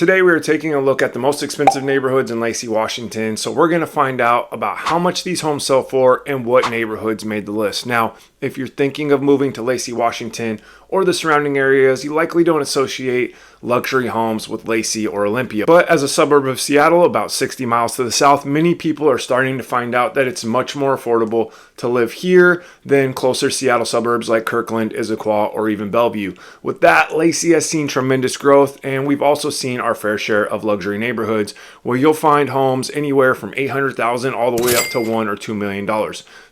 Today we are taking a look at the most expensive neighborhoods in Lacey, Washington. So we're going to find out about how much these homes sell for and what neighborhoods made the list. Now, if you're thinking of moving to Lacey, Washington or the surrounding areas, you likely don't associate luxury homes with Lacey or Olympia. But as a suburb of Seattle, about 60 miles to the south, many people are starting to find out that it's much more affordable to live here than closer Seattle suburbs like Kirkland, Issaquah, or even Bellevue. With that, Lacey has seen tremendous growth, and we've also seen our fair share of luxury neighborhoods where you'll find homes anywhere from $800,000 all the way up to $1 or $2 million.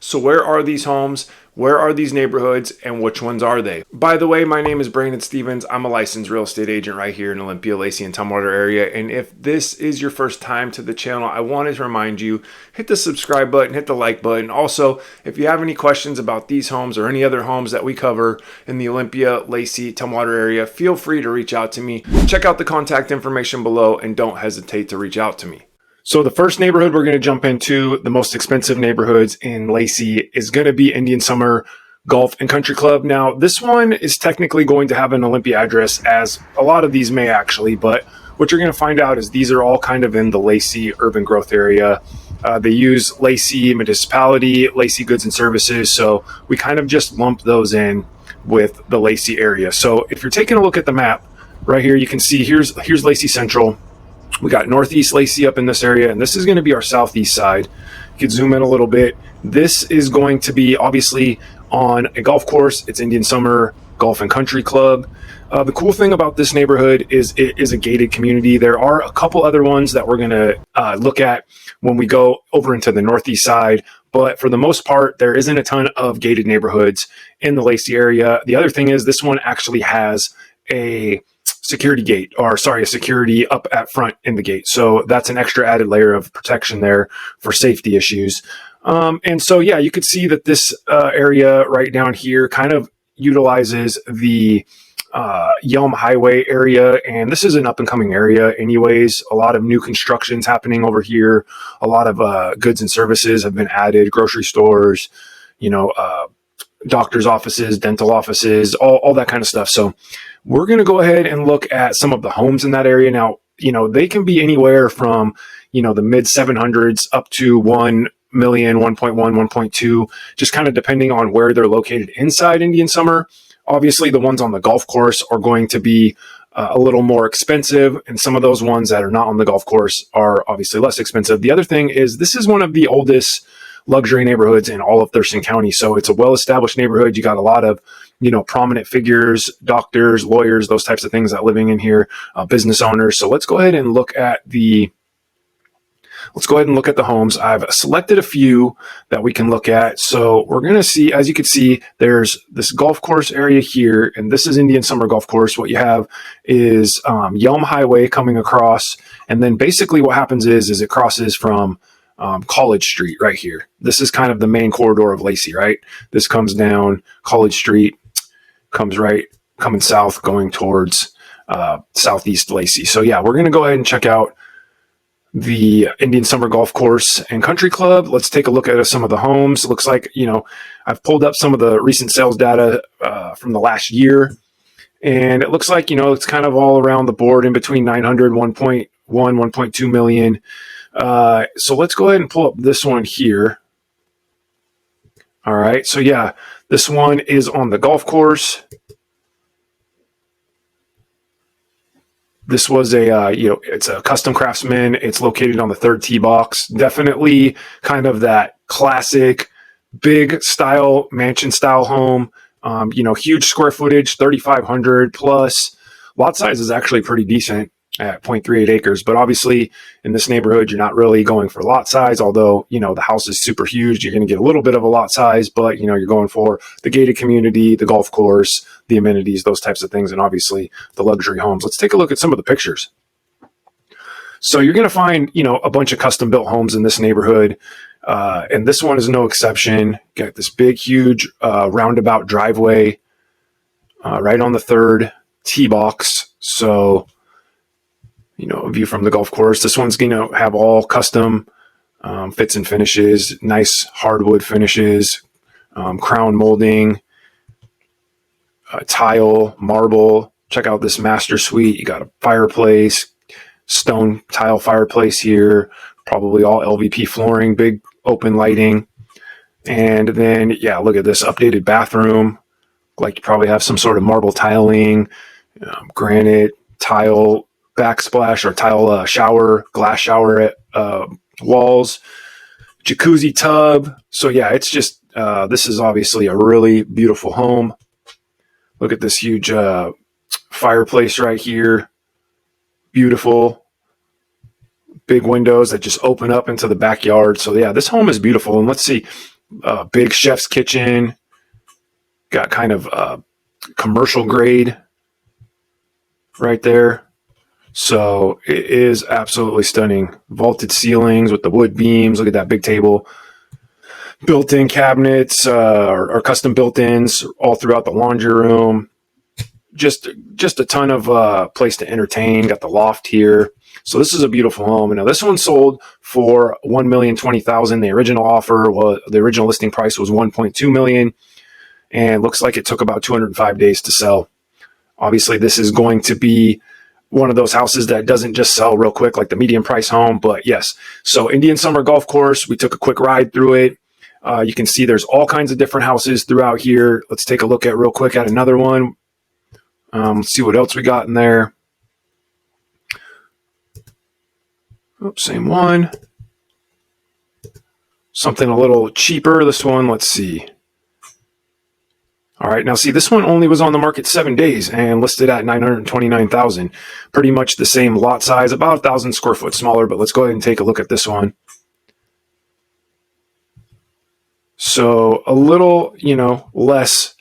So where are these homes? Where are these neighborhoods, and which ones are they? By the way, my name is Brandon Stevens. I'm a licensed real estate agent right here in Olympia-Lacey-Tumwater area. And if this is your first time to the channel, I wanted to remind you, hit the subscribe button, hit the like button. Also, if you have any questions about these homes or any other homes that we cover in the Olympia-Lacey-Tumwater area, feel free to reach out to me. Check out the contact information below and don't hesitate to reach out to me. So the first neighborhood we're going to jump into, the most expensive neighborhoods in Lacey, is going to be Indian Summer Golf and Country Club. Now, this one is technically going to have an Olympia address, as a lot of these may actually, but what you're going to find out is these are all kind of in the Lacey urban growth area. They use Lacey Municipality, Lacey Goods and Services, so we kind of just lump those in with the Lacey area. So if you're taking a look at the map right here, you can see here's Lacey Central. We got Northeast Lacey up in this area, and this is going to be our southeast side. You can zoom in a little bit. This is going to be obviously on a golf course. It's Indian Summer Golf and Country Club. The cool thing about this neighborhood is it is a gated community. There are a couple other ones that we're going to look at when we go over into the northeast side, but for the most part, there isn't a ton of gated neighborhoods in the Lacey area. The other thing is this one actually has a security up at front in the gate. So that's an extra added layer of protection there for safety issues. And so, yeah, you could see that this area right down here kind of utilizes the Yelm Highway area. And this is an up and coming area anyways. A lot of new constructions happening over here. A lot of goods and services have been added, grocery stores, doctor's offices, dental offices, all that kind of stuff. So we're going to go ahead and look at some of the homes in that area. Now, they can be anywhere from, the mid 700s up to 1 million, 1.1, 1.2, just kind of depending on where they're located inside Indian Summer. Obviously, the ones on the golf course are going to be a little more expensive, and some of those ones that are not on the golf course are obviously less expensive. The other thing is this is one of the oldest luxury neighborhoods in all of Thurston County. So it's a well-established neighborhood. You got a lot of, prominent figures, doctors, lawyers, those types of things that living in here, business owners. So let's go ahead and look at the homes. I've selected a few that we can look at. So we're going to see, as you can see, there's this golf course area here, and this is Indian Summer Golf Course. What you have is Yelm Highway coming across, and then basically what happens is it crosses from College Street right here. This is kind of the main corridor of Lacey, right? This comes down College Street, coming south, going towards southeast Lacey. So yeah, we're going to go ahead and check out the Indian Summer Golf Course and Country Club. Let's take a look at some of the homes. Looks like, I've pulled up some of the recent sales data from the last year, and it looks like, it's kind of all around the board in between 900, 1.1, 1.2 million. So let's go ahead and pull up this one here. All right. So yeah, this one is on the golf course. This was it's a custom craftsman. It's located on the third tee box. Definitely kind of that classic big style, mansion style home. Huge square footage, 3,500 plus. Lot size is actually pretty decent at 0.38 acres, but obviously in this neighborhood, you're not really going for lot size, although, the house is super huge. You're going to get a little bit of a lot size, but, you're going for the gated community, the golf course, the amenities, those types of things, and obviously the luxury homes. Let's take a look at some of the pictures. So you're going to find, a bunch of custom built homes in this neighborhood. And this one is no exception. Got this big, huge roundabout driveway right on the third tee box. So, a view from the golf course. This one's going to have all custom fits and finishes, nice hardwood finishes, crown molding, tile, marble. Check out this master suite. You got a fireplace, stone tile fireplace here, probably all LVP flooring, big open lighting. And then, yeah, look at this updated bathroom. Like you probably have some sort of marble tiling, granite tile backsplash or tile shower, glass shower walls, jacuzzi tub. So yeah, it's just, this is obviously a really beautiful home. Look at this huge fireplace right here. Beautiful. Big windows that just open up into the backyard. So yeah, this home is beautiful. And let's see, big chef's kitchen. Got kind of commercial grade right there. So it is absolutely stunning. Vaulted ceilings with the wood beams. Look at that big table. Built-in cabinets or custom built-ins all throughout the laundry room. Just a ton of place to entertain. Got the loft here. So this is a beautiful home. And now this one sold for $1,020,000. The original offer was, the original listing price was $1.2 million. And looks like it took about 205 days to sell. Obviously, this is going to be one of those houses that doesn't just sell real quick like the medium price home. But yes, so Indian Summer Golf Course, we took a quick ride through it. You can see there's all kinds of different houses throughout here. Let's take a look at real quick at another one. Let's see what else we got in there. Oops, same one. Something a little cheaper. This one, let's see. All right, now see, this one only was on the market 7 days and listed at $929,000. Pretty much the same lot size, about 1,000 square foot smaller, but let's go ahead and take a look at this one. So a little, less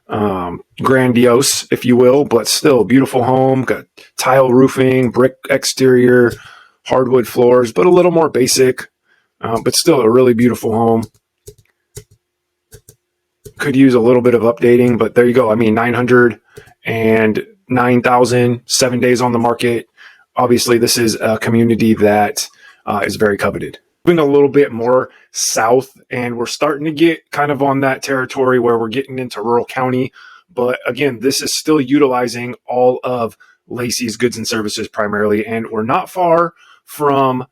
grandiose, if you will, but still beautiful home. Got tile roofing, brick exterior, hardwood floors, but a little more basic, but still a really beautiful home. Could use a little bit of updating, but there you go. I mean, 909,000, 7 days on the market. Obviously, this is a community that is very coveted. Moving a little bit more south, and we're starting to get kind of on that territory where we're getting into rural county. But again, this is still utilizing all of Lacey's goods and services primarily, and we're not far from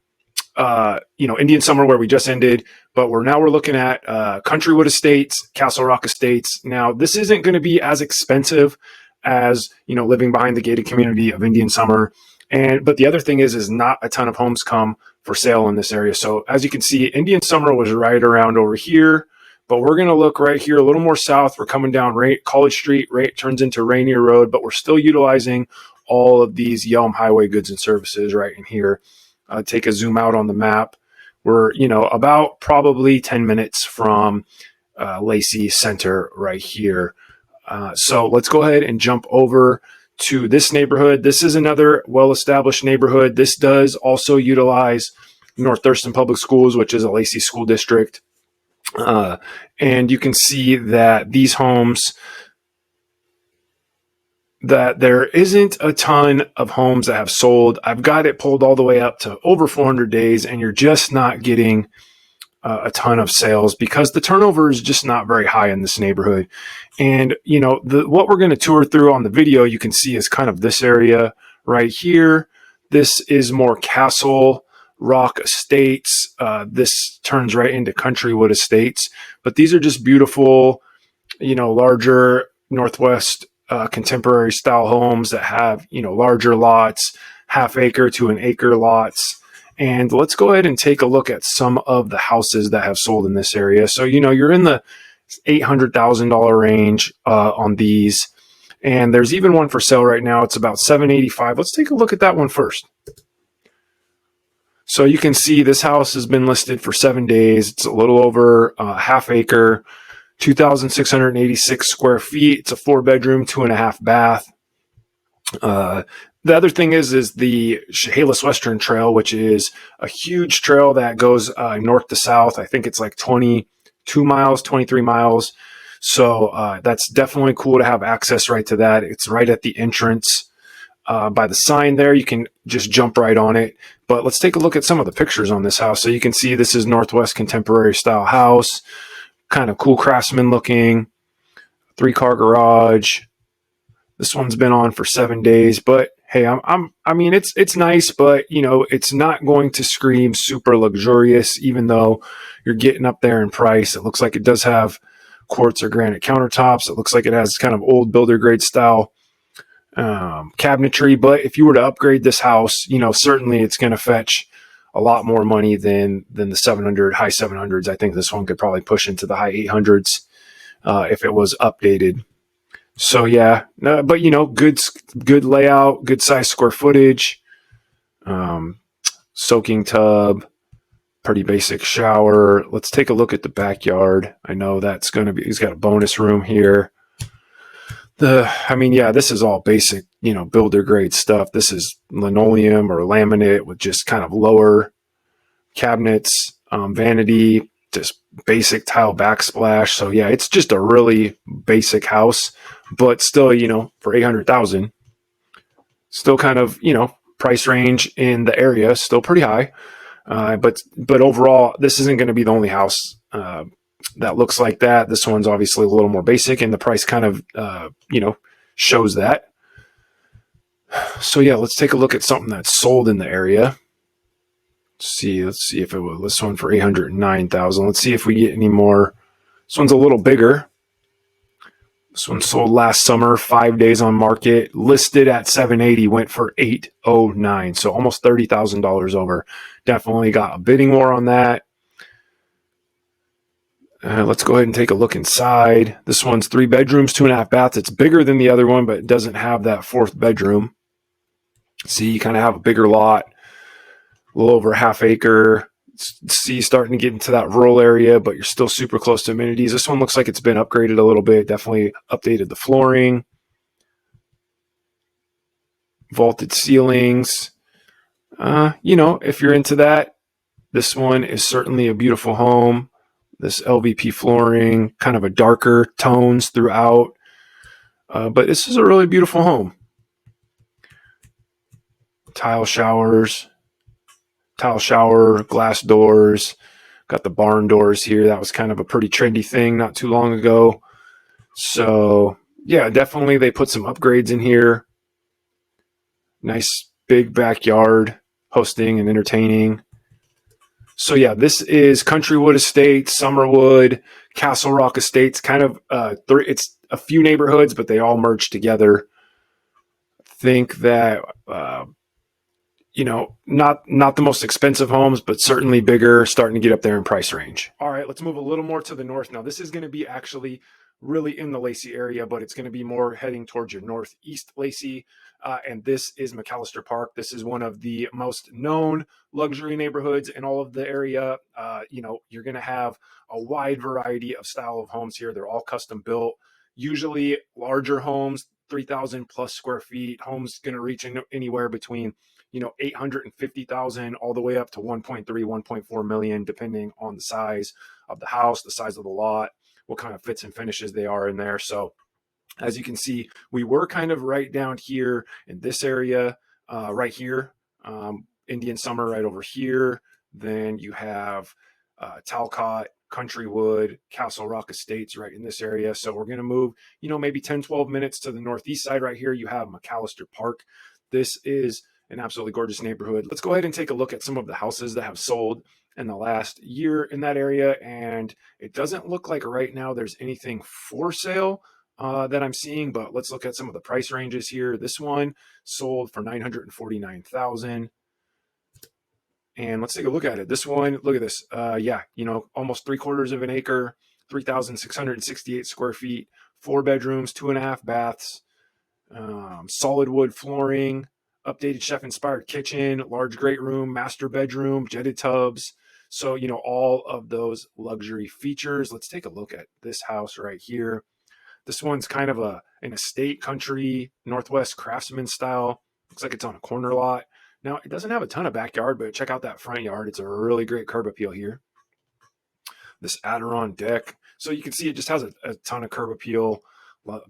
Indian Summer where we just ended, but we're looking at Countrywood Estates, Castle Rock Estates. Now, this isn't going to be as expensive as, living behind the gated community of Indian Summer. But the other thing is not a ton of homes come for sale in this area. So as you can see, Indian Summer was right around over here, but we're going to look right here a little more south. We're coming down College Street, turns into Rainier Road, but we're still utilizing all of these Yelm Highway goods and services right in here. Take a zoom out on the map. We're, about probably 10 minutes from Lacey Center right here. So let's go ahead and jump over to this neighborhood. This is another well-established neighborhood. This does also utilize North Thurston Public Schools, which is a Lacey school district. And you can see that these homes, that there isn't a ton of homes that have sold. I've got it pulled all the way up to over 400 days, and you're just not getting a ton of sales because the turnover is just not very high in this neighborhood. And, what we're going to tour through on the video, you can see is kind of this area right here. This is more Castle Rock Estates. This turns right into Countrywood Estates, but these are just beautiful, larger Northwest contemporary style homes that have, larger lots, half-acre to an acre lots. And let's go ahead and take a look at some of the houses that have sold in this area. So, you're in the $800,000 range on these. And there's even one for sale right now. It's about $785,000. Let's take a look at that one first. So you can see this house has been listed for 7 days. It's a little over half acre, 2,686 square feet. It's a 4-bedroom, 2.5 bath. The other thing is the Chehalis Western Trail, which is a huge trail that goes north to south. I think it's like 22 miles, 23 miles. So that's definitely cool to have access right to that. It's right at the entrance by the sign there. You can just jump right on it. But let's take a look at some of the pictures on this house. So you can see this is Northwest contemporary style house, kind of cool craftsman looking, 3-car garage. This one's been on for 7 days, but hey, I mean, it's nice, but you know, it's not going to scream super luxurious, even though you're getting up there in price. It looks like it does have quartz or granite countertops. It looks like it has kind of old builder grade style cabinetry. But if you were to upgrade this house, you know, certainly it's going to fetch a lot more money than the 700 high 700s. I think this one could probably push into the high 800s if it was updated. So yeah, but you know, good layout, good size square footage, um, soaking tub, pretty basic shower. Let's take a look at the backyard. I know that's going to be. He's got a bonus room here. I mean, yeah, this is all basic, you know, builder grade stuff. This is linoleum or laminate with just kind of lower cabinets, vanity, just basic tile backsplash. So yeah, it's just a really basic house, but still, you know, for 800,000, still kind of, you know, price range in the area, still pretty high. But overall, this isn't going to be the only house that looks like that. This one's obviously a little more basic, and the price kind of, you know, shows that. So yeah, let's take a look at something that's sold in the area. Let's see if it was this one for 809,000. Let's see if we get any more. This one's a little bigger. This one sold last summer, 5 days on market, listed at 780, went for 809, so almost $30,000 over. Definitely got a bidding war on that. Let's go ahead and take a look inside. This one's 3 bedrooms, 2.5 baths. It's bigger than the other one, but it doesn't have that 4th bedroom. See, you kind of have a bigger lot, a little over half acre. See, starting to get into that rural area, but you're still super close to amenities. This one looks like it's been upgraded a little bit. Definitely updated the flooring, vaulted ceilings. You know, if you're into that, this one is certainly a beautiful home. This LVP flooring, kind of a darker tones throughout. But this is a really beautiful home. Tile shower, glass doors. Got the barn doors here. That was kind of a pretty trendy thing not too long ago. So yeah, definitely they put some upgrades in here. Nice big backyard, hosting and entertaining. So yeah, this is Countrywood Estates, Summerwood, Castle Rock Estates. Kind of, it's a few neighborhoods, but they all merge together. Think that, you know, not the most expensive homes, but certainly bigger, starting to get up there in price range. All right, let's move a little more to the north. Now, this is going to be actually really in the Lacey area, but it's going to be more heading towards your northeast Lacey. And this is Mallard Park. This is one of the most known luxury neighborhoods in all of the area. You know, you're going to have a wide variety of style of homes here. They're all custom built, usually larger homes, 3,000 plus square feet. Homes going to reach anywhere between, you know, 850,000 all the way up to 1.3, 1.4 million, depending on the size of the house, the size of the lot, what kind of fits and finishes they are in there. So as you can see, we were kind of right down here in this area, right here, Indian Summer right over here. Then you have Talcott, Countrywood, Castle Rock Estates right in this area. So we're going to move, you know, maybe 10, 12 minutes to the northeast side right here. You have Mallard Park. This is an absolutely gorgeous neighborhood. Let's go ahead and take a look at some of the houses that have sold in the last year in that area. And it doesn't look like right now there's anything for sale that I'm seeing, but let's look at some of the price ranges here. This one sold for $949,000. And let's take a look at it. This one, look at this. Yeah, you know, almost 3/4 of an acre, 3,668 square feet, 4 bedrooms, 2.5 baths, solid wood flooring, updated chef-inspired kitchen, large great room, master bedroom, jetted tubs. So, you know, all of those luxury features. Let's take a look at this house right here. This one's kind of an estate country, Northwest craftsman style. Looks like it's on a corner lot. Now, it doesn't have a ton of backyard, but check out that front yard. It's a really great curb appeal here. This Adiron deck. So you can see it just has a ton of curb appeal,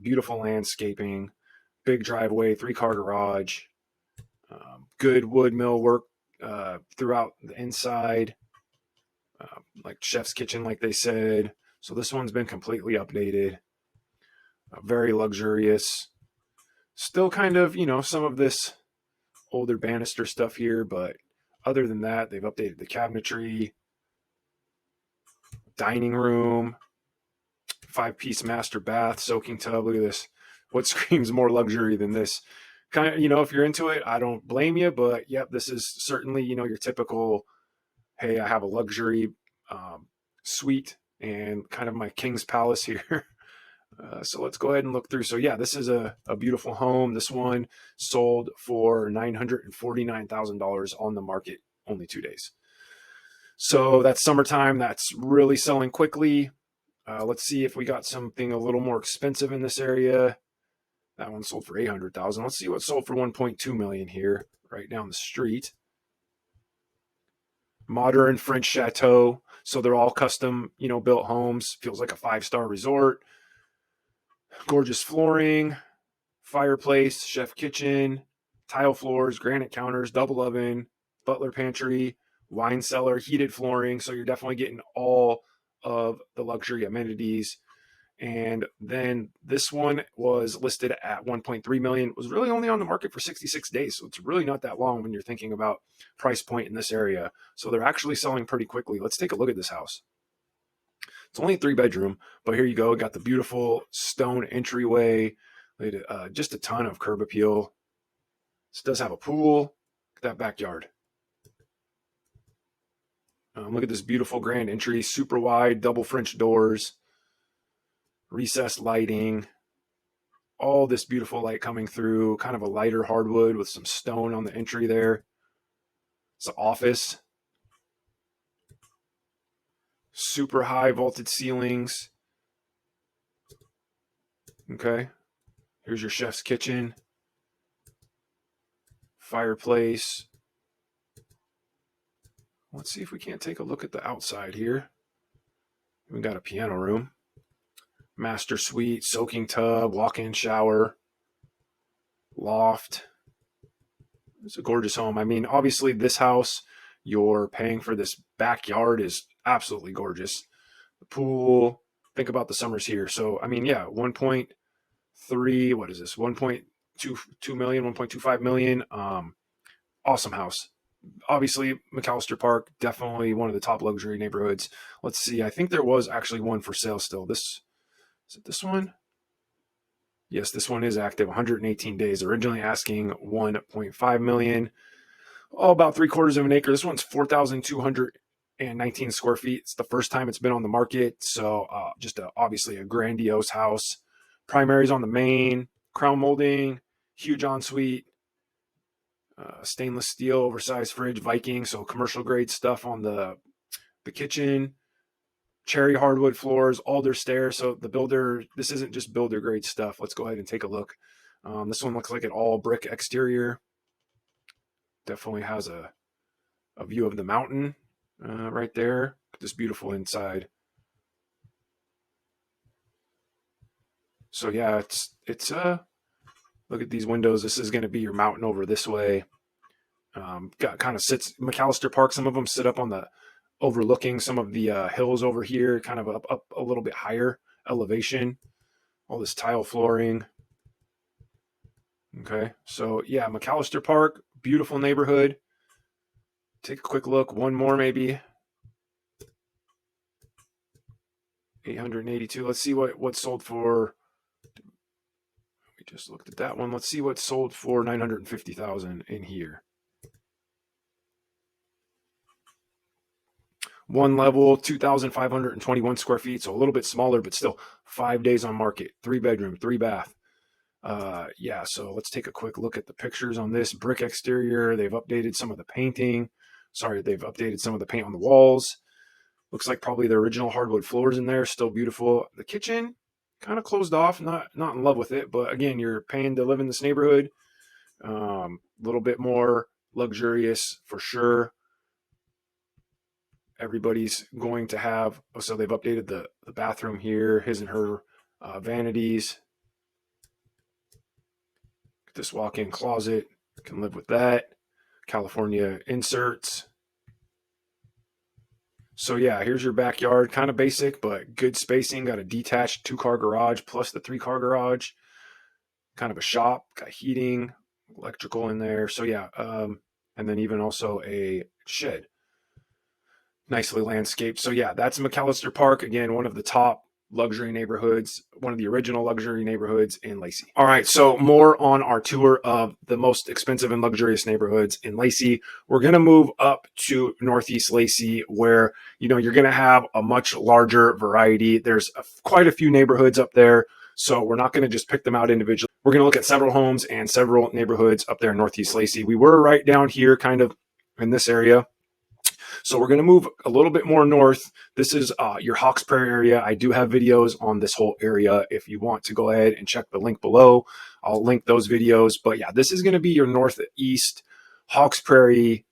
beautiful landscaping, big driveway, 3-car garage, good wood mill work throughout the inside, like chef's kitchen, like they said. So this one's been completely updated. Very luxurious. Still kind of, you know, some of this older banister stuff here, but other than that, they've updated the cabinetry, dining room, 5-piece master bath, soaking tub. Look at this. What screams more luxury than this? Kind of, if you're into it, I don't blame you, but yep, this is certainly, your typical, hey, I have a luxury suite and kind of my king's palace here. So let's go ahead and look through. So yeah, this is a beautiful home. This one sold for $949,000 on the market, only 2 days. So that's summertime. That's really selling quickly. Let's see if we got something a little more expensive in this area. That one sold for $800,000. Let's see what sold for $1.2 million here, right down the street. Modern French chateau. So they're all custom, built homes. Feels like a 5-star resort. Gorgeous flooring, fireplace, chef kitchen, tile floors, granite counters, double oven, butler pantry, wine cellar, heated flooring. So you're definitely getting all of the luxury amenities. And then this one was listed at $1.3 million. It was really only on the market for 66 days. So it's really not that long when you're thinking about price point in this area. So they're actually selling pretty quickly. Let's take a look at this house. It's only a 3-bedroom, but here you go. Got the beautiful stone entryway. Just a ton of curb appeal. This does have a pool. Look at that backyard. Look at this beautiful grand entry. Super wide, double French doors. Recessed lighting. All this beautiful light coming through. Kind of a lighter hardwood with some stone on the entry there. It's an office. Super high vaulted ceilings. Okay. Here's your chef's kitchen. Fireplace. Let's see if we can't take a look at the outside here. We got a piano room. Master suite, soaking tub, walk-in shower, loft. It's a gorgeous home. I mean, obviously this house, you're paying for this backyard is absolutely gorgeous. The pool, think about the summers here. So, I mean, yeah, 1.3, what is this? 1.22 million, 1.25 million. Awesome house. Obviously, McAllister Park, definitely one of the top luxury neighborhoods. Let's see. I think there was actually one for sale still. Is it this one? Yes, this one is active. 118 days. Originally asking 1.5 million. Oh, about 3/4 of an acre. This one's 4,219 square feet. It's the first time it's been on the market. So just obviously a grandiose house. Primaries on the main, crown molding, huge ensuite, stainless steel, oversized fridge, Viking. So commercial grade stuff on the kitchen. Cherry hardwood floors, alder stairs. So the builder, this isn't just builder grade stuff. Let's go ahead and take a look. This one looks like an all brick exterior. Definitely has a view of the mountain right there. This beautiful inside. So yeah, it's look at these windows. This is going to be your mountain over this way. Got kind of sits McAllister Park. Some of them sit up on the overlooking some of the hills over here, kind of up a little bit higher elevation. All this tile flooring. Okay, so yeah, McAllister Park, beautiful neighborhood. Take a quick look. One more maybe. 882. Let's see what sold for. We just looked at that one. Let's see what sold for 950,000 in here. One level, 2,521 square feet, so a little bit smaller, but still 5 days on market. 3-bedroom, 3-bath. Yeah, so let's take a quick look at the pictures on this. Brick exterior. They've updated some of the painting. Sorry, they've updated some of the paint on the walls. Looks like probably the original hardwood floors in there. Still beautiful. The kitchen, kind of closed off. Not in love with it, but again, you're paying to live in this neighborhood. A little bit more luxurious for sure. Everybody's going to have, so they've updated the bathroom here, his and her vanities. This walk-in closet, can live with that. California inserts. So yeah, here's your backyard, kind of basic, but good spacing. Got a detached 2-car garage plus the 3-car garage. Kind of a shop, got heating, electrical in there. So yeah, and then even also a shed, nicely landscaped. So yeah, that's McAllister Park. Again, one of the top luxury neighborhoods, one of the original luxury neighborhoods in Lacey. All right, so more on our tour of the most expensive and luxurious neighborhoods in Lacey. We're going to move up to Northeast Lacey, where you're going to have a much larger variety. There's quite a few neighborhoods up there, so we're not going to just pick them out individually. We're going to look at several homes and several neighborhoods up there in Northeast Lacey. We were right down here, kind of in this area. So we're going to move a little bit more north. This is your Hawks Prairie area. I do have videos on this whole area. If you want to go ahead and check the link below, I'll link those videos. But yeah, this is going to be your northeast Hawks Prairie,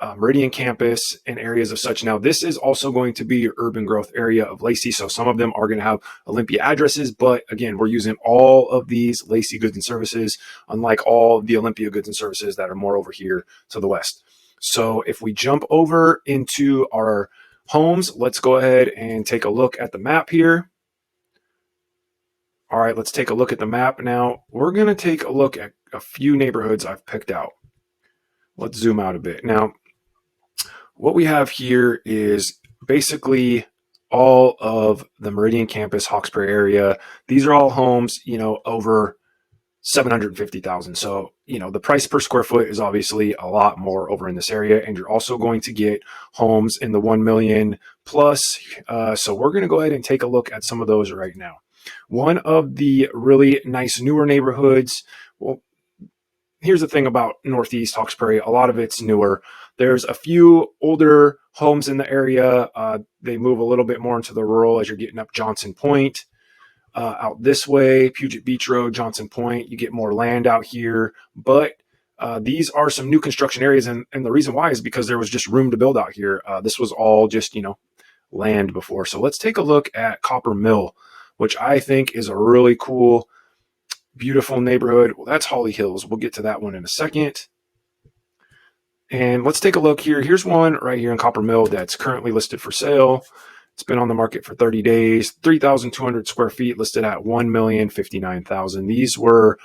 Meridian campus, and areas of such. Now, this is also going to be your urban growth area of Lacey. So some of them are going to have Olympia addresses. But again, we're using all of these Lacey goods and services, unlike all the Olympia goods and services that are more over here to the west. So if we jump over into our homes, let's go ahead and take a look at the map here. All right, let's take a look at the map now. We're going to take a look at a few neighborhoods I've picked out. Let's zoom out a bit. Now, what we have here is basically all of the Meridian campus, Hawks Prairie area. These are all homes, over 750,000. So, the price per square foot is obviously a lot more over in this area. And you're also going to get homes in the 1 million plus. So we're going to go ahead and take a look at some of those right now. One of the really nice newer neighborhoods. Well, here's the thing about Northeast Hawks Prairie. A lot of it's newer. There's a few older homes in the area. They move a little bit more into the rural as you're getting up Johnson Point. Out this way, Puget Beach Road, Johnson Point, you get more land out here. But these are some new construction areas. And the reason why is because there was just room to build out here. This was all just, land before. So let's take a look at Copper Mill, which I think is a really cool, beautiful neighborhood. Well, that's Holly Hills. We'll get to that one in a second. And let's take a look here. Here's one right here in Copper Mill that's currently listed for sale. It's been on the market for 30 days, 3,200 square feet, listed at $1,059,000. These were,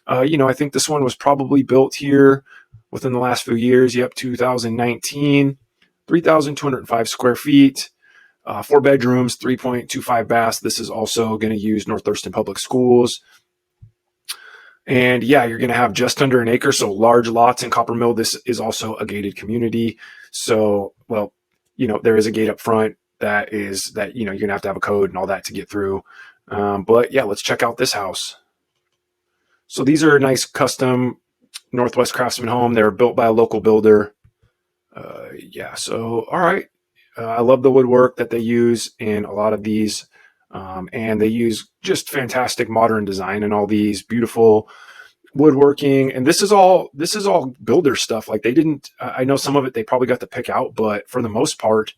I think this one was probably built here within the last few years. Yep, 2019, 3,205 square feet, 4 bedrooms, 3.25 baths. This is also going to use North Thurston Public Schools. And yeah, you're going to have just under an acre, so large lots in Copper Mill. This is also a gated community. So, well, there is a gate up front. That you're gonna have to have a code and all that to get through. But yeah, let's check out this house. So these are a nice custom Northwest Craftsman home. They're built by a local builder. So all right. I love the woodwork that they use in a lot of these. And they use just fantastic modern design and all these beautiful woodworking. And this is all builder stuff. Like I know some of it they probably got to pick out, but for the most part,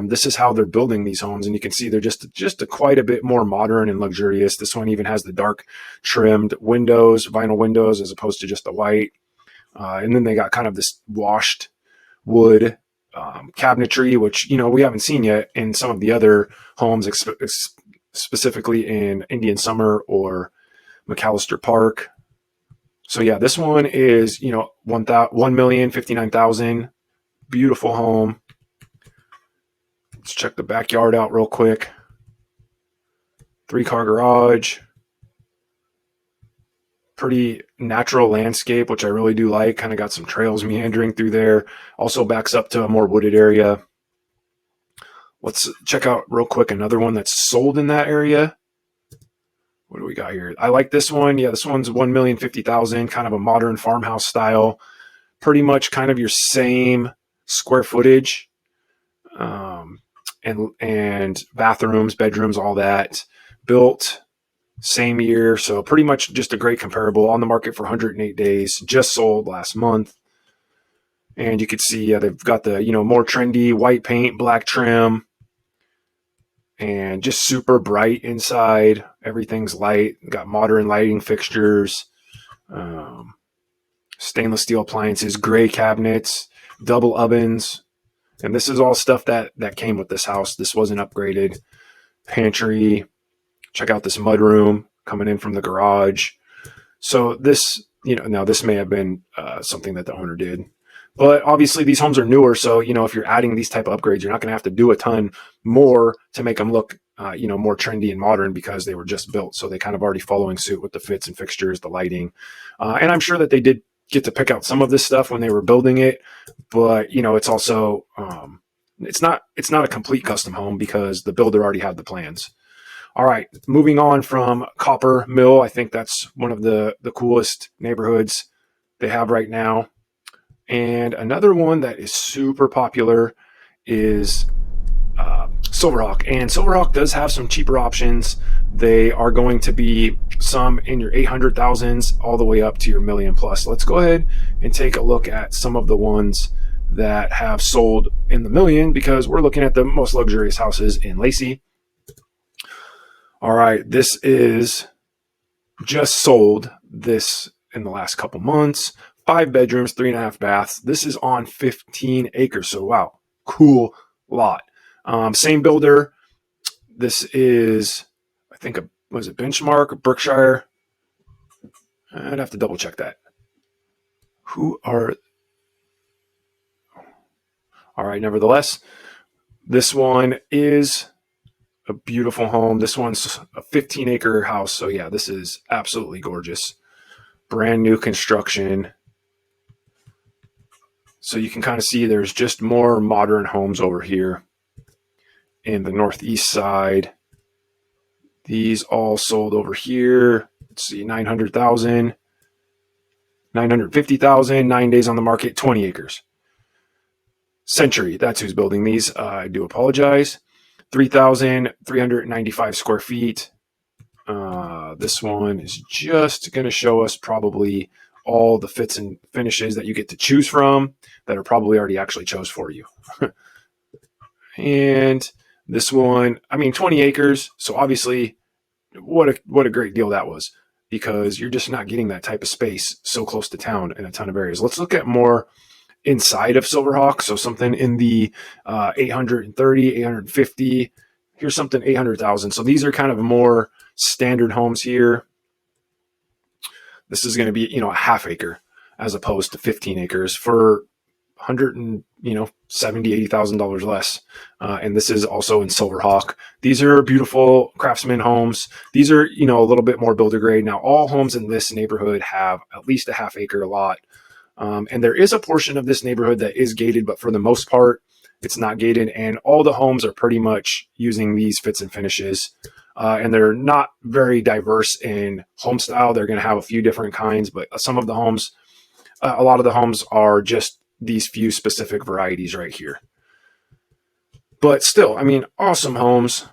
this is how they're building these homes, and you can see they're just quite a bit more modern and luxurious. This one even has the dark trimmed windows, vinyl windows, as opposed to just the white. And then they got kind of this washed wood cabinetry, which we haven't seen yet in some of the other homes, specifically in Indian Summer or McAllister Park. So yeah, this one is $1,059,000. Beautiful home. Let's check the backyard out real quick. 3-car garage. Pretty natural landscape, which I really do like. Kind of got some trails meandering through there. Also backs up to a more wooded area. Let's check out real quick another one that's sold in that area. What do we got here? I like this one. Yeah, this one's $1,050,000. Kind of a modern farmhouse style. Pretty much kind of your same square footage. And bathrooms, bedrooms, all that. Built same year. So pretty much just a great comparable. On the market for 108 days. Just sold last month. And you can see they've got the more trendy white paint, black trim. And just super bright inside. Everything's light. Got modern lighting fixtures. Stainless steel appliances. Gray cabinets. Double ovens. And this is all stuff that came with this house. This wasn't upgraded. Pantry. Check out this mud room coming in from the garage. So this Now this may have been something that the owner did. But obviously these homes are newer, so if you're adding these type of upgrades, you're not going to have to do a ton more to make them look, more trendy and modern because they were just built. So they kind of already following suit with the fits and fixtures, the lighting, and I'm sure that they did get to pick out some of this stuff when they were building it. But it's also it's not a complete custom home because the builder already had the plans. All right, moving on from Copper Mill, I think that's one of the coolest neighborhoods they have right now. And another one that is super popular is Silverhawk. And Silverhawk does have some cheaper options. They are going to be some in your 800,000s all the way up to your million plus. Let's go ahead and take a look at some of the ones that have sold in the million because we're looking at the most luxurious houses in Lacey. All right, this is just sold this in the last couple months. 5 bedrooms, 3.5 baths. This is on 15 acres. So wow, cool lot. Same builder. This is, I think, was it Benchmark, Berkshire? I'd have to double check that. All right, nevertheless, this one is a beautiful home. This one's a 15-acre house. So yeah, this is absolutely gorgeous. Brand new construction. So you can kind of see there's just more modern homes over here in the northeast side. These all sold over here. Let's see, 900,000, 950,000, 9 days on the market, 20 acres. Century, that's who's building these. I do apologize. 3,395 square feet. This one is just going to show us probably all the fits and finishes that you get to choose from that are probably already actually chose for you. And this one, 20 acres. So obviously what a great deal that was because you're just not getting that type of space so close to town in a ton of areas. Let's look at more inside of Silverhawk. So something in the 830, 850. Here's something 800,000. So these are kind of more standard homes here. This is going to be, a half acre as opposed to 15 acres for $170,000, $80,000 less. And this is also in Silverhawk. These are beautiful craftsman homes. These are, a little bit more builder grade. Now, all homes in this neighborhood have at least a half acre lot. And there is a portion of this neighborhood that is gated, but for the most part, it's not gated. And all the homes are pretty much using these fits and finishes. And they're not very diverse in home style. They're going to have a few different kinds, but some of the homes, a lot of the homes are just these few specific varieties right here. But still, awesome homes,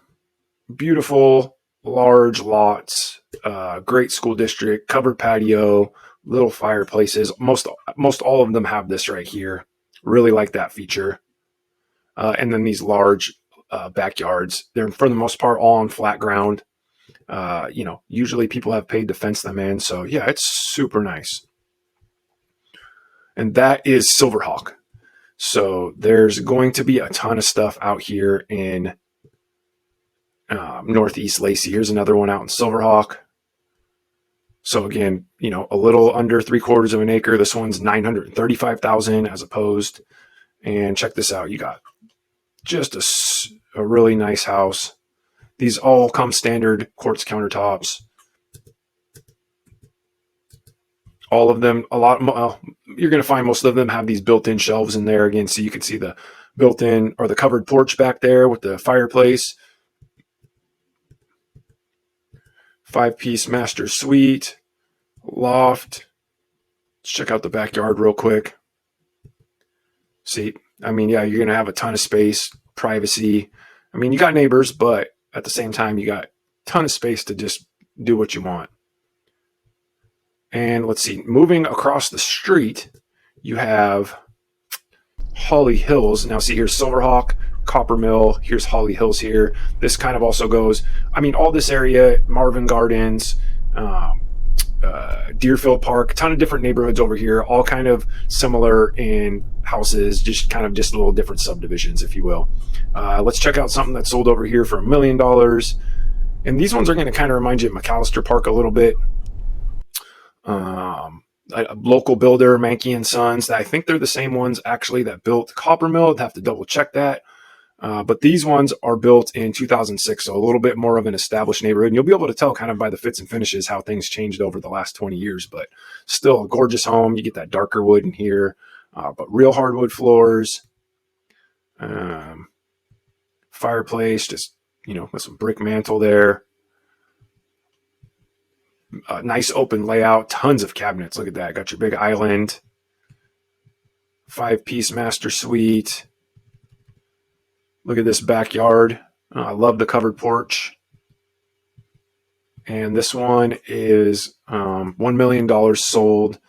beautiful, large lots, great school district, covered patio, little fireplaces. Most all of them have this right here. Really like that feature. And then these large backyards. They're for the most part all on flat ground. Usually people have paid to fence them in. So yeah, it's super nice. And that is Silverhawk. So there's going to be a ton of stuff out here in Northeast Lacey. Here's another one out in Silverhawk. So again, a little under 3/4 of an acre. This one's 935,000 as opposed. And check this out. You got just a really nice house. These all come standard quartz countertops. All of them, you're going to find most of them have these built-in shelves in there again. So you can see the built-in or the covered porch back there with the fireplace. 5-piece master suite, loft. Let's check out the backyard real quick. See, you're going to have a ton of space, privacy. You got neighbors, but at the same time, you got a ton of space to just do what you want. And let's see, moving across the street, you have Holly Hills. Now see, here's Silverhawk, Copper Mill. Here's Holly Hills here. This kind of also goes, all this area, Marvin Gardens, Deerfield Park, a ton of different neighborhoods over here, all kind of similar in houses, just little different subdivisions, if you will. Let's check out something that sold over here for $1 million. And these ones are going to kind of remind you of McAllister Park a little bit. a local builder, Mankey and Sons. I think they're the same ones actually that built Copper Mill. I'd have to double check that. But these ones are built in 2006, so a little bit more of an established neighborhood. And you'll be able to tell kind of by the fits and finishes how things changed over the last 20 years. But still a gorgeous home. You get that darker wood in here, but real hardwood floors. Fireplace, just, with some brick mantle there. Nice open layout, tons of cabinets. Look at that. Got your big island, 5-piece master suite. Look at this backyard. I love the covered porch. And this one is $1 million sold.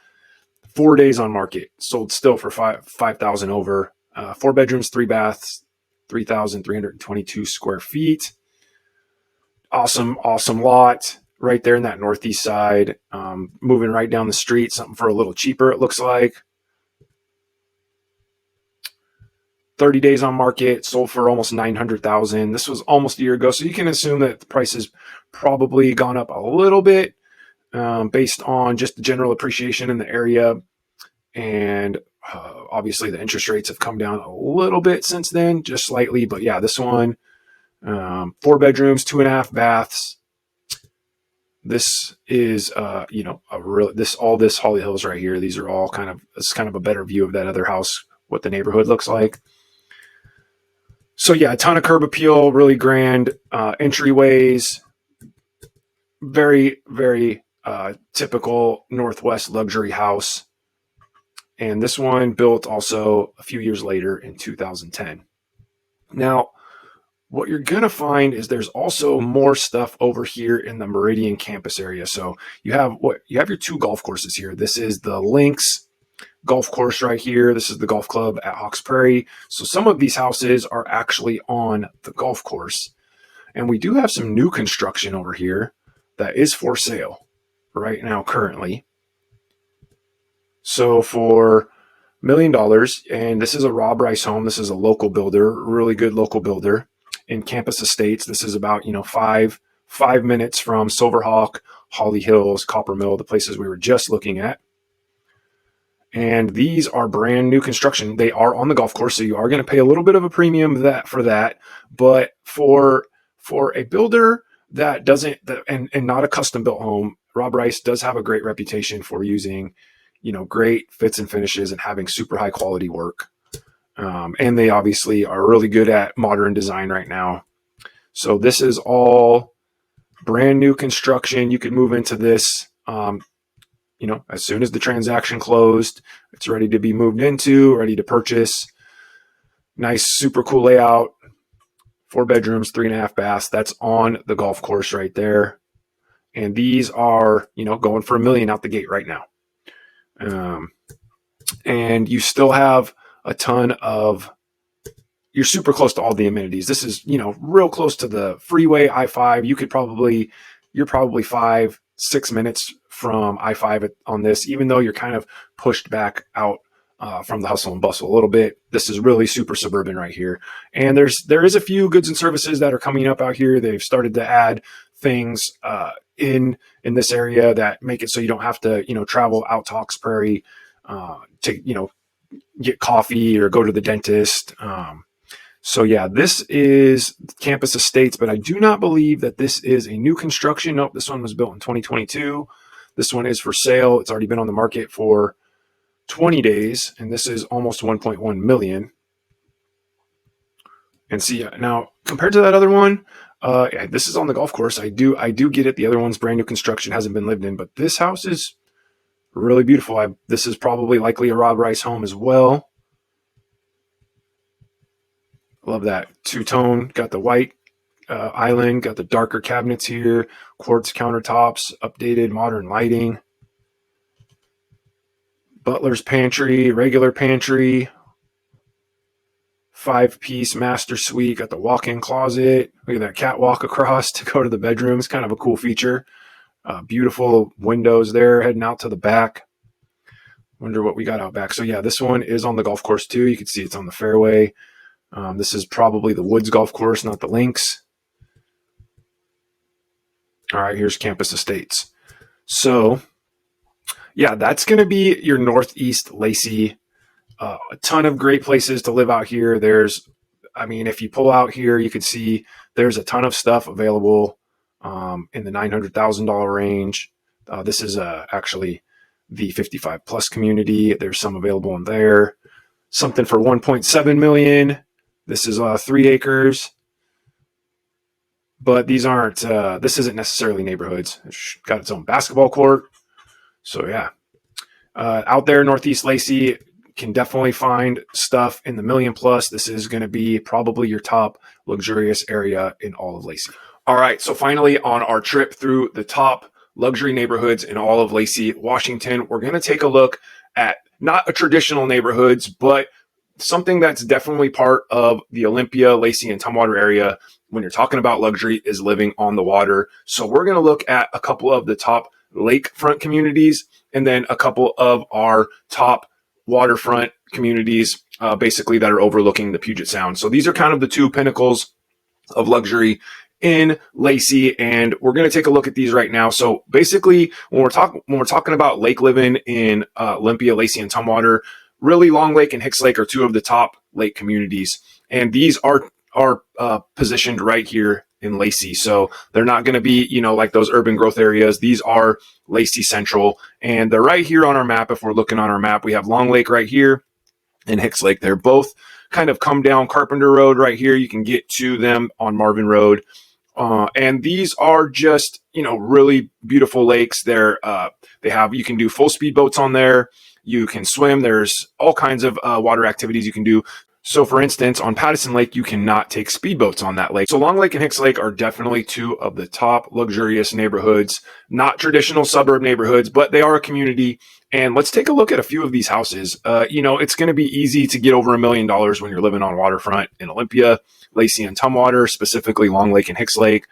4 days on market. Sold still for $5,000 over. 4 bedrooms, 3 baths, 3,322 square feet. Awesome lot. Right there in that northeast side, moving right down the street, something for a little cheaper, it looks like. 30 days on market, sold for almost $900,000. This was almost a year ago, so you can assume that the price has probably gone up a little bit based on just the general appreciation in the area. And obviously the interest rates have come down a little bit since then, just slightly. But yeah, this one, 4 bedrooms, 2.5 baths. This is, all this Holly Hills right here. These are all it's kind of a better view of that other house, what the neighborhood looks like. So yeah, a ton of curb appeal, really grand entryways. Very, very typical Northwest luxury house. And this one built also a few years later in 2010. Now, what you're going to find is there's also more stuff over here in the Meridian campus area. So you have your 2 golf courses here. This is the Links golf course right here. This is the golf club at Hawks Prairie. So some of these houses are actually on the golf course. And we do have some new construction over here that is for sale right now currently. So for $1 million, and this is a Rob Rice home. This is a local builder, really good local builder. In Campus Estates. This is about 5 minutes from Silverhawk, Holly Hills, Copper Mill, the places we were just looking at. And these are brand new construction. They are on the golf course, so you are going to pay a little bit of a premium for that. But for a builder that doesn't and not a custom built home, Rob Rice does have a great reputation for using great fits and finishes and having super high quality work. And they obviously are really good at modern design right now. So this is all brand new construction. You could move into this, as soon as the transaction closed. It's ready to be moved into, ready to purchase. Nice, super cool layout. 4 bedrooms, 3.5 baths. That's on the golf course right there. And these are, going for $1 million out the gate right now. And you still have a ton of, you're super close to all the amenities. This is, real close to the freeway, I-5. You're probably 5-6 minutes from I-5 on this, even though you're kind of pushed back out from the hustle and bustle a little bit. This is really super suburban right here. And there is a few goods and services that are coming up out here. They've started to add things in this area that make it so you don't have to, travel out to Hawks Prairie to, get coffee or go to the dentist. So yeah, this is Campus Estates, but I do not believe that this is a new construction. Nope, this one was built in 2022. This one is for sale. It's already been on the market for 20 days, and this is almost 1.1 million. And see, now compared to that other one, this is on the golf course. I do get it. The other one's brand new construction, hasn't been lived in, but this house is really beautiful. This is probably likely a Rob Rice home as well. Love that two-tone. Got the white island, got the darker cabinets here, quartz countertops, updated modern lighting. Butler's pantry, regular pantry, 5-piece master suite. Got the walk-in closet. Look at that catwalk across to go to the bedrooms. Kind of a cool feature. Beautiful windows there heading out to the back. Wonder what we got out back. So yeah, this one is on the golf course too. You can see it's on the fairway. This is probably the Woods golf course, not the Links. All right, here's Campus Estates. So Yeah, that's going to be your Northeast Lacey. A ton of great places to live out here. I mean, if you pull out here, you can see there's a ton of stuff available in the $900,000 range. This is actually the 55 plus community. There's some available in there. Something for 1.7 million. This is 3 acres, but these aren't. This isn't necessarily neighborhoods. It's got its own basketball court. So yeah, out there, Northeast Lacey can definitely find stuff in the million plus. This is going to be probably your top luxurious area in all of Lacey. All right, so finally on our trip through the top luxury neighborhoods in all of Lacey, Washington, we're going to take a look at not a traditional neighborhoods, but something that's definitely part of the Olympia, Lacey, and Tumwater area when you're talking about luxury is living on the water. So we're going to look at a couple of the top lakefront communities and then a couple of our top waterfront communities, basically that are overlooking the Puget Sound. So these are kind of the two pinnacles of luxury in Lacey, and we're going to take a look at these right now. So basically, when we're talking about lake living in Olympia, Lacey, and Tumwater, really Long Lake and Hicks Lake are two of the top lake communities, and these are positioned right here in Lacey. So they're not going to be, like those urban growth areas. These are Lacey Central, and they're right here on our map. If we're looking on our map, we have Long Lake right here and Hicks Lake. They're both kind of come down Carpenter Road right here. You can get to them on Marvin Road. And these are just, really beautiful lakes. You can do full speed boats on there. You can swim. There's all kinds of water activities you can do. So for instance, on Pattison Lake, you cannot take speedboats on that lake. So Long Lake and Hicks Lake are definitely two of the top luxurious neighborhoods, not traditional suburb neighborhoods, but they are a community. And let's take a look at a few of these houses. It's going to be easy to get over $1 million when you're living on waterfront in Olympia, Lacey, and Tumwater, specifically Long Lake and Hicks Lake.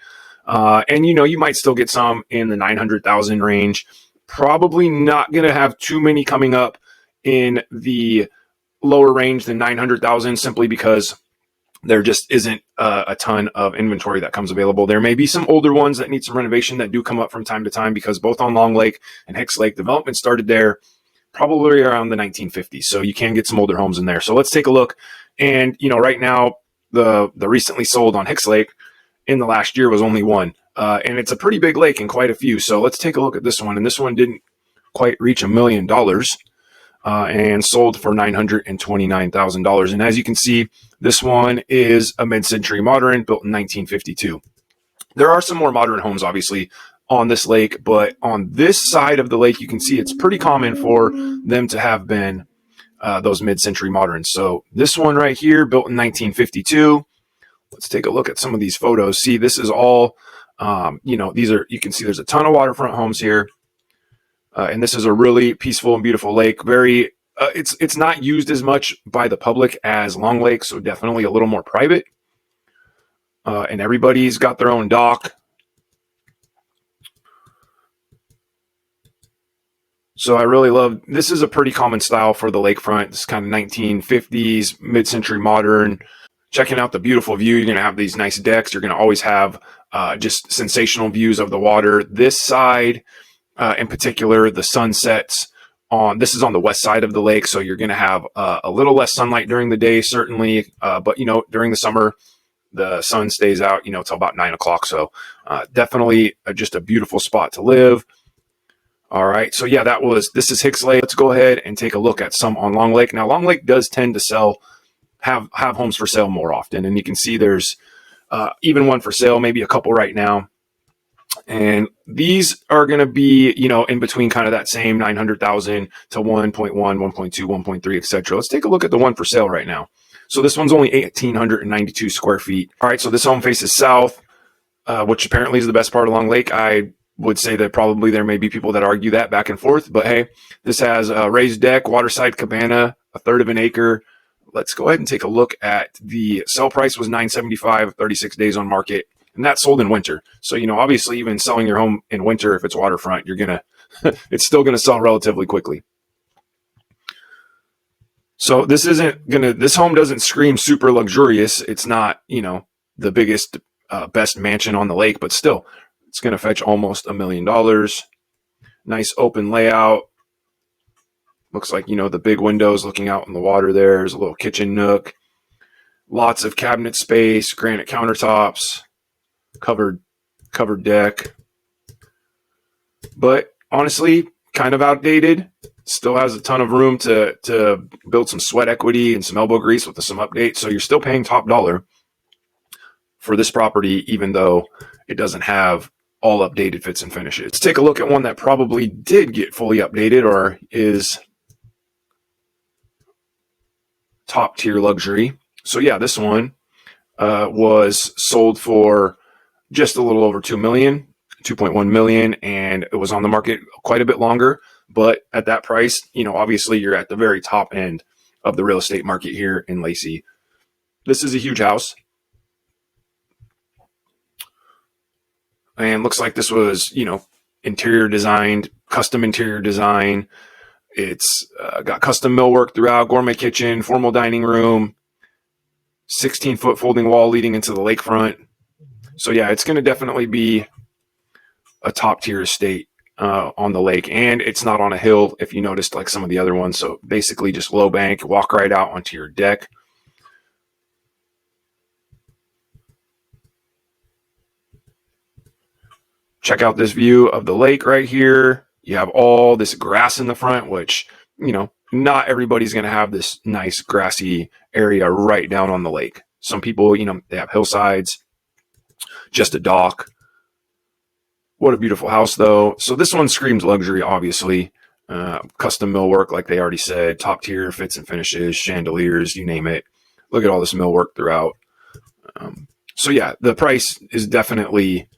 And you might still get some in the 900,000 range. Probably not going to have too many coming up in the lower range than 900,000, simply because there just isn't a ton of inventory that comes available. There may be some older ones that need some renovation that do come up from time to time, because both on Long Lake and Hicks Lake, development started there probably around the 1950s. So you can get some older homes in there. So let's take a look. And, right now, the recently sold on Hicks Lake in the last year was only one. And it's a pretty big lake and quite a few. So let's take a look at this one. And this one didn't quite reach $1 million. And sold for $929,000. And as you can see, this one is a mid-century modern built in 1952. There are some more modern homes, obviously, on this lake, but on this side of the lake, you can see it's pretty common for them to have been those mid-century moderns. So this one right here, built in 1952. Let's take a look at some of these photos. See, this is all, you can see there's a ton of waterfront homes here. And this is a really peaceful and beautiful lake. It's not used as much by the public as Long Lake, so definitely a little more private. And everybody's got their own dock. So I really love, this is a pretty common style for the lakefront. This kind of 1950s, mid-century modern. Checking out the beautiful view. You're going to have these nice decks. You're going to always have just sensational views of the water. This side, in particular, the sun sets this is on the west side of the lake, so you're going to have a little less sunlight during the day, certainly. But, during the summer, the sun stays out, till about 9 o'clock. So definitely just a beautiful spot to live. All right. So, yeah, this is Hicks Lake. Let's go ahead and take a look at some on Long Lake. Now, Long Lake does tend to have homes for sale more often. And you can see there's even one for sale, maybe a couple right now. And these are going to be, in between kind of that same 900,000 to 1.1, 1.2, 1.3, etc. Let's take a look at the one for sale right now. So this one's only 1,892 square feet. All right. So this home faces south, which apparently is the best part of Long Lake. I would say that probably there may be people that argue that back and forth, but hey, this has a raised deck, waterside cabana, 1/3 of an acre. Let's go ahead and take a look at the sell price was $975, 36 days on market. And that's sold in winter. So, obviously, even selling your home in winter, if it's waterfront, it's still going to sell relatively quickly. So this home doesn't scream super luxurious. It's not, the biggest, best mansion on the lake, but still, it's going to fetch almost $1 million. Nice open layout. Looks like, the big windows looking out on the water there. There's a little kitchen nook. Lots of cabinet space, granite countertops, covered deck. But honestly, kind of outdated. Still has a ton of room to build some sweat equity and some elbow grease with some updates. So you're still paying top dollar for this property, even though it doesn't have all updated fits and finishes. Let's take a look at one that probably did get fully updated or is top tier luxury. So yeah, this one was sold for just a little over 2 million, 2.1 million, and it was on the market quite a bit longer. But at that price, obviously you're at the very top end of the real estate market here in Lacey. This is a huge house. And looks like this was, interior designed, custom interior design. It's got custom millwork throughout, gourmet kitchen, formal dining room, 16-foot folding wall leading into the lakefront. So yeah, it's going to definitely be a top tier estate on the lake, and it's not on a hill if you noticed like some of the other ones. So basically just low bank, walk right out onto your deck. Check out this view of the lake right here. You have all this grass in the front, which, not everybody's going to have this nice grassy area right down on the lake. Some people, they have hillsides, just a dock. What a beautiful house, though. So this one screams luxury, obviously. Custom millwork, like they already said, top tier fits and finishes, chandeliers, you name it. Look at all this millwork throughout. So yeah, the price is definitely,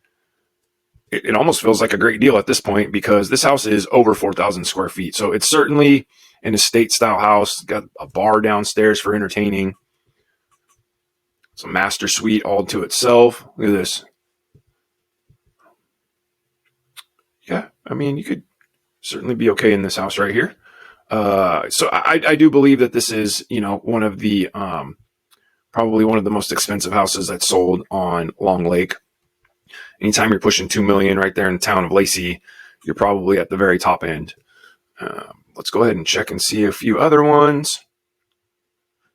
it almost feels like a great deal at this point because this house is over 4,000 square feet. So it's certainly an estate style house. Got a bar downstairs for entertaining. It's a master suite all to itself. Look at this. Yeah, I mean, you could certainly be okay in this house right here. So I do believe that this is, one of the, probably one of the most expensive houses that's sold on Long Lake. Anytime you're pushing 2 million right there in the town of Lacey, you're probably at the very top end. Let's go ahead and check and see a few other ones.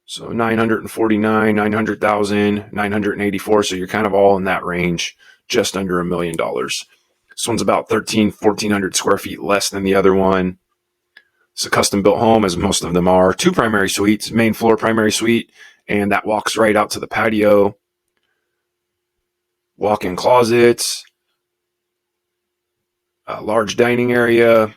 So 949, 900,000, 984. So you're kind of all in that range, just under $1 million. This one's about 1,400 square feet less than the other one. It's a custom built home, as most of them are. 2 primary suites, main floor primary suite, and that walks right out to the patio. Walk-in closets, a large dining area.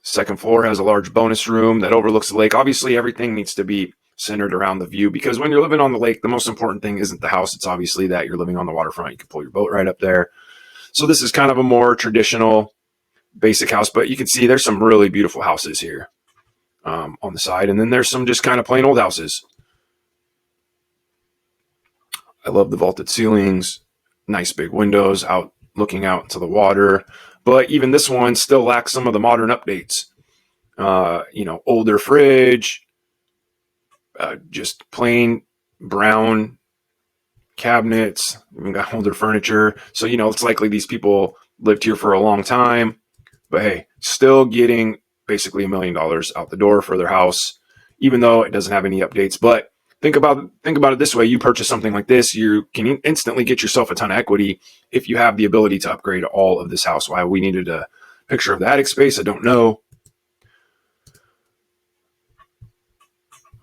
Second floor has a large bonus room that overlooks the lake. Obviously, everything needs to be centered around the view because when you're living on the lake, the most important thing isn't the house. It's obviously that you're living on the waterfront. You can pull your boat right up there. So this is kind of a more traditional, basic house, but you can see there's some really beautiful houses here on the side. And then there's some just kind of plain old houses. I love the vaulted ceilings. Nice big windows out looking out into the water, but even this one still lacks some of the modern updates. Older fridge, just plain brown cabinets. Even got older furniture, so it's likely these people lived here for a long time. But hey, still getting basically $1 million out the door for their house, even though it doesn't have any updates. But Think about it this way. You purchase something like this, you can instantly get yourself a ton of equity if you have the ability to upgrade all of this house. Why we needed a picture of the attic space, I don't know.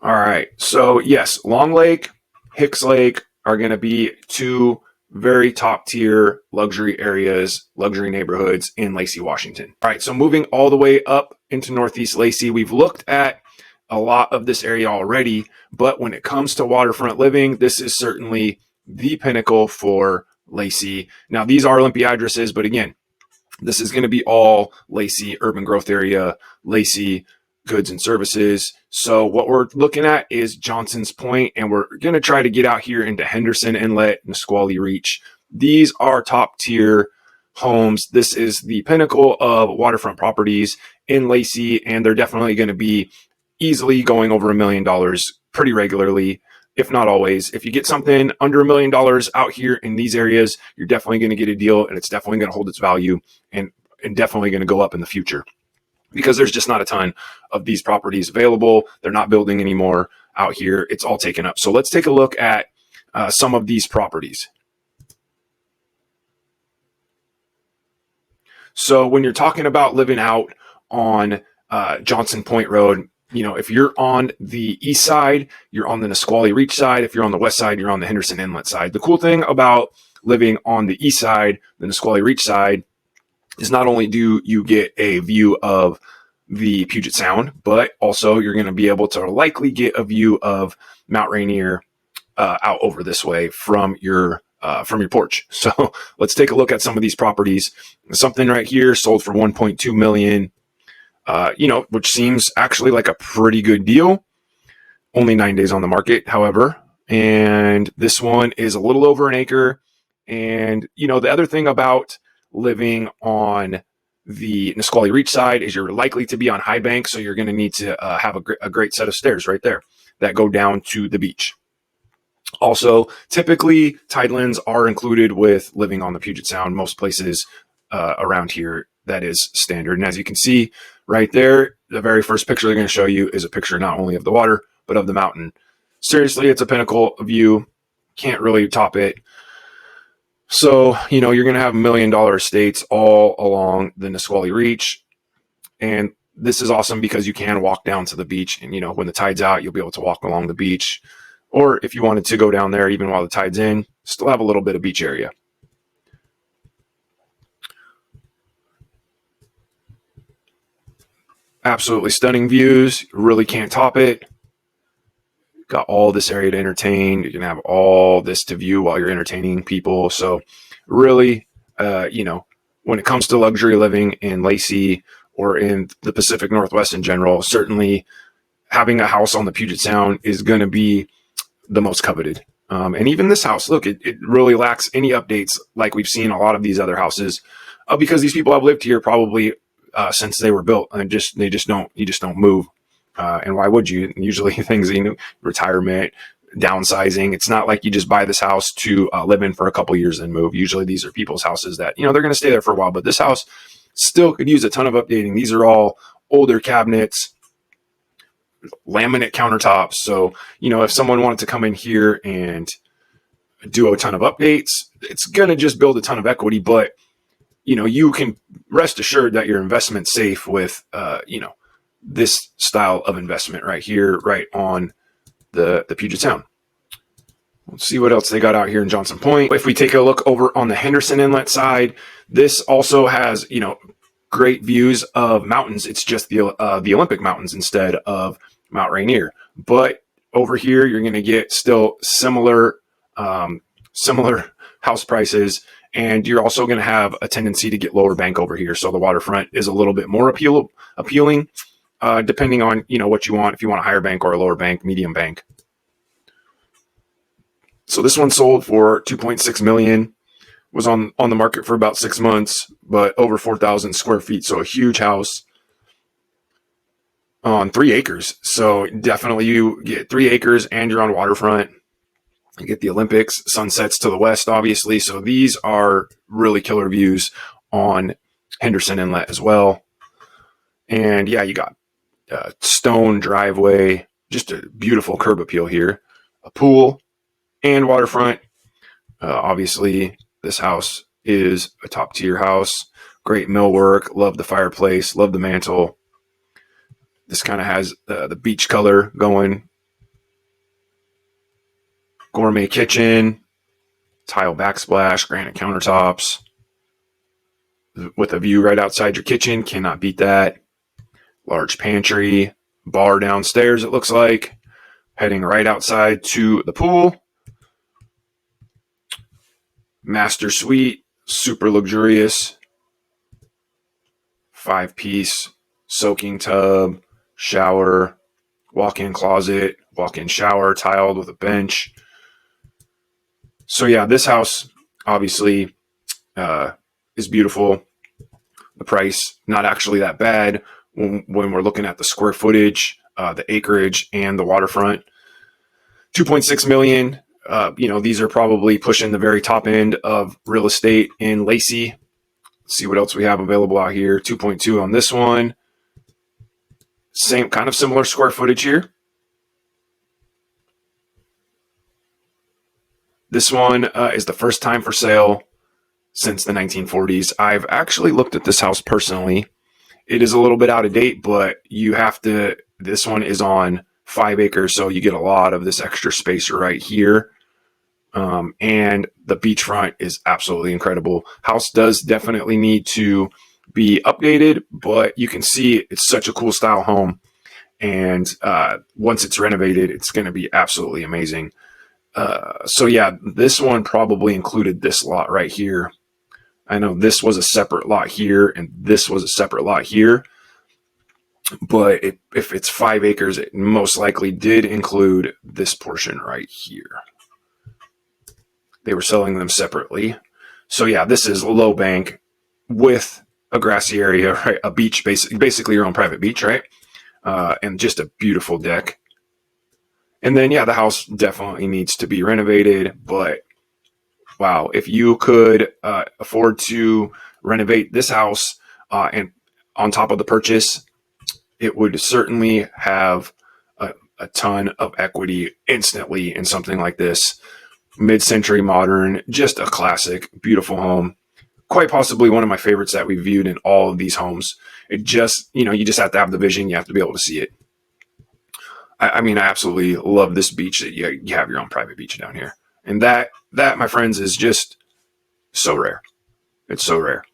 All right. So yes, Long Lake, Hicks Lake are going to be 2 very top tier luxury areas, luxury neighborhoods in Lacey, Washington. All right. So moving all the way up into Northeast Lacey, we've looked at a lot of this area already, but when it comes to waterfront living, this is certainly the pinnacle for Lacey. Now, these are Olympia addresses, but again, this is going to be all Lacey urban growth area, Lacey goods and services. So what we're looking at is Johnson's Point, and we're going to try to get out here into Henderson Inlet, Nisqually Reach. These are top tier homes. This is the pinnacle of waterfront properties in Lacey, and they're definitely going to be easily going over $1 million pretty regularly, if not always. If you get something under $1 million out here in these areas, you're definitely going to get a deal, and it's definitely going to hold its value and definitely going to go up in the future. because there's just not a ton of these properties available. They're not building anymore out here. It's all taken up. So let's take a look at some of these properties. So when you're talking about living out on Johnson Point Road, you know, if you're on the east side, you're on the Nisqually Reach side. If you're on the west side, you're on the Henderson Inlet side. The cool thing about living on the east side, the Nisqually Reach side, is not only do you get a view of the Puget Sound, but also you're going to be able to likely get a view of Mount Rainier out over this way from your porch. So let's take a look at some of these properties. Something right here sold for $1.2 million. You know, which seems actually like a pretty good deal. Only 9 days on the market, however. And this one is a little over an acre. And, you know, the other thing about living on the Nisqually Reach side is you're likely to be on high bank. So you're going to need to have a great set of stairs right there that go down to the beach. Also, typically, tidelands are included with living on the Puget Sound. Most places around here, that is standard. And as you can see right there, the very first picture they're going to show you is a picture not only of the water, but of the mountain. Seriously, it's a pinnacle view. Can't really top it. So, you know, you're going to have $1 million estates all along the Nisqually Reach. And this is awesome because you can walk down to the beach. And, you know, when the tide's out, you'll be able to walk along the beach. Or if you wanted to go down there, even while the tide's in, still have a little bit of beach area. Absolutely stunning views. Really can't top it. Got all this area to entertain. You can have all this to view while you're entertaining people. So really, you know, when it comes to luxury living in Lacey or in the Pacific Northwest in general, certainly having a house on the Puget Sound is going to be the most coveted. And even this house, look, it really lacks any updates like we've seen a lot of these other houses because these people have lived here probably since they were built, and you just don't move. And why would you? Usually things, you know, retirement, downsizing. It's not like you just buy this house to live in for a couple years and move. Usually these are people's houses that, you know, they're going to stay there for a while, but this house still could use a ton of updating. These are all older cabinets, laminate countertops. So, you know, if someone wanted to come in here and do a ton of updates, it's going to just build a ton of equity, but you know, you can rest assured that your investment's safe with, you know, this style of investment right here, right on the Puget Sound. Let's see what else they got out here in Johnson Point. If we take a look over on the Henderson Inlet side, this also has, you know, great views of mountains. It's just the Olympic Mountains instead of Mount Rainier. But over here, you're going to get still similar house prices. And you're also going to have a tendency to get lower bank over here. So the waterfront is a little bit more appealing, depending on, you know, what you want. If you want a higher bank or a lower bank, medium bank. So this one sold for $2.6 million, was on the market for about 6 months, but over 4,000 square feet. So a huge house on 3 acres. So definitely you get 3 acres and you're on waterfront. You get the Olympics, sunsets to the west, obviously. So these are really killer views on Henderson Inlet as well. And yeah, you got a stone driveway, just a beautiful curb appeal here, a pool and waterfront. Obviously, this house is a top tier house. Great millwork. Love the fireplace. Love the mantle. This kind of has the beach color going. Gourmet kitchen, tile backsplash, granite countertops with a view right outside your kitchen. Cannot beat that. Large pantry, bar downstairs, it looks like. Heading right outside to the pool. Master suite, super luxurious. 5-piece soaking tub, shower, walk-in closet, walk-in shower, tiled with a bench. So yeah, this house obviously is beautiful. The price, not actually that bad when we're looking at the square footage, the acreage, and the waterfront. $2.6 million. You know, these are probably pushing the very top end of real estate in Lacey. Let's see what else we have available out here. 2.2 on this one. Same kind of similar square footage here. This one is the first time for sale since the 1940s. I've actually looked at this house personally. It is a little bit out of date, but you have to, this one is on 5 acres, so you get a lot of this extra space right here. And the beachfront is absolutely incredible. House does definitely need to be updated, but you can see it's such a cool style home. And once it's renovated, it's going to be absolutely amazing. So yeah, this one probably included this lot right here. I know this was a separate lot here, and this was a separate lot here. But if it's 5 acres, it most likely did include this portion right here. They were selling them separately. So yeah, this is low bank with a grassy area, right? A beach, basically your own private beach, right? And just a beautiful deck. And then yeah, the house definitely needs to be renovated, but wow, if you could afford to renovate this house and on top of the purchase, it would certainly have a ton of equity instantly in something like this. Mid-century modern, just a classic, beautiful home. Quite possibly one of my favorites that we viewed in all of these homes. It just, you just have to have the vision. You have to be able to see it. I mean, I absolutely love this beach that you have your own private beach down here. And that, my friends, is just so rare. It's so rare.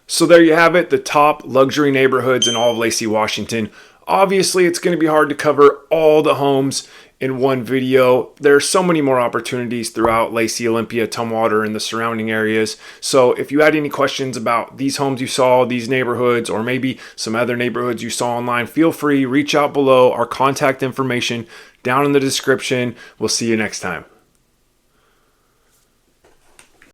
So there you have it, the top luxury neighborhoods in all of Lacey, Washington. Obviously, it's going to be hard to cover all the homes in one video. There are so many more opportunities throughout Lacey, Olympia-Tumwater, and the surrounding areas. So if you had any questions about these homes you saw, these neighborhoods, or maybe some other neighborhoods you saw online, feel free, reach out below. Our contact information down in the description. We'll see you next time.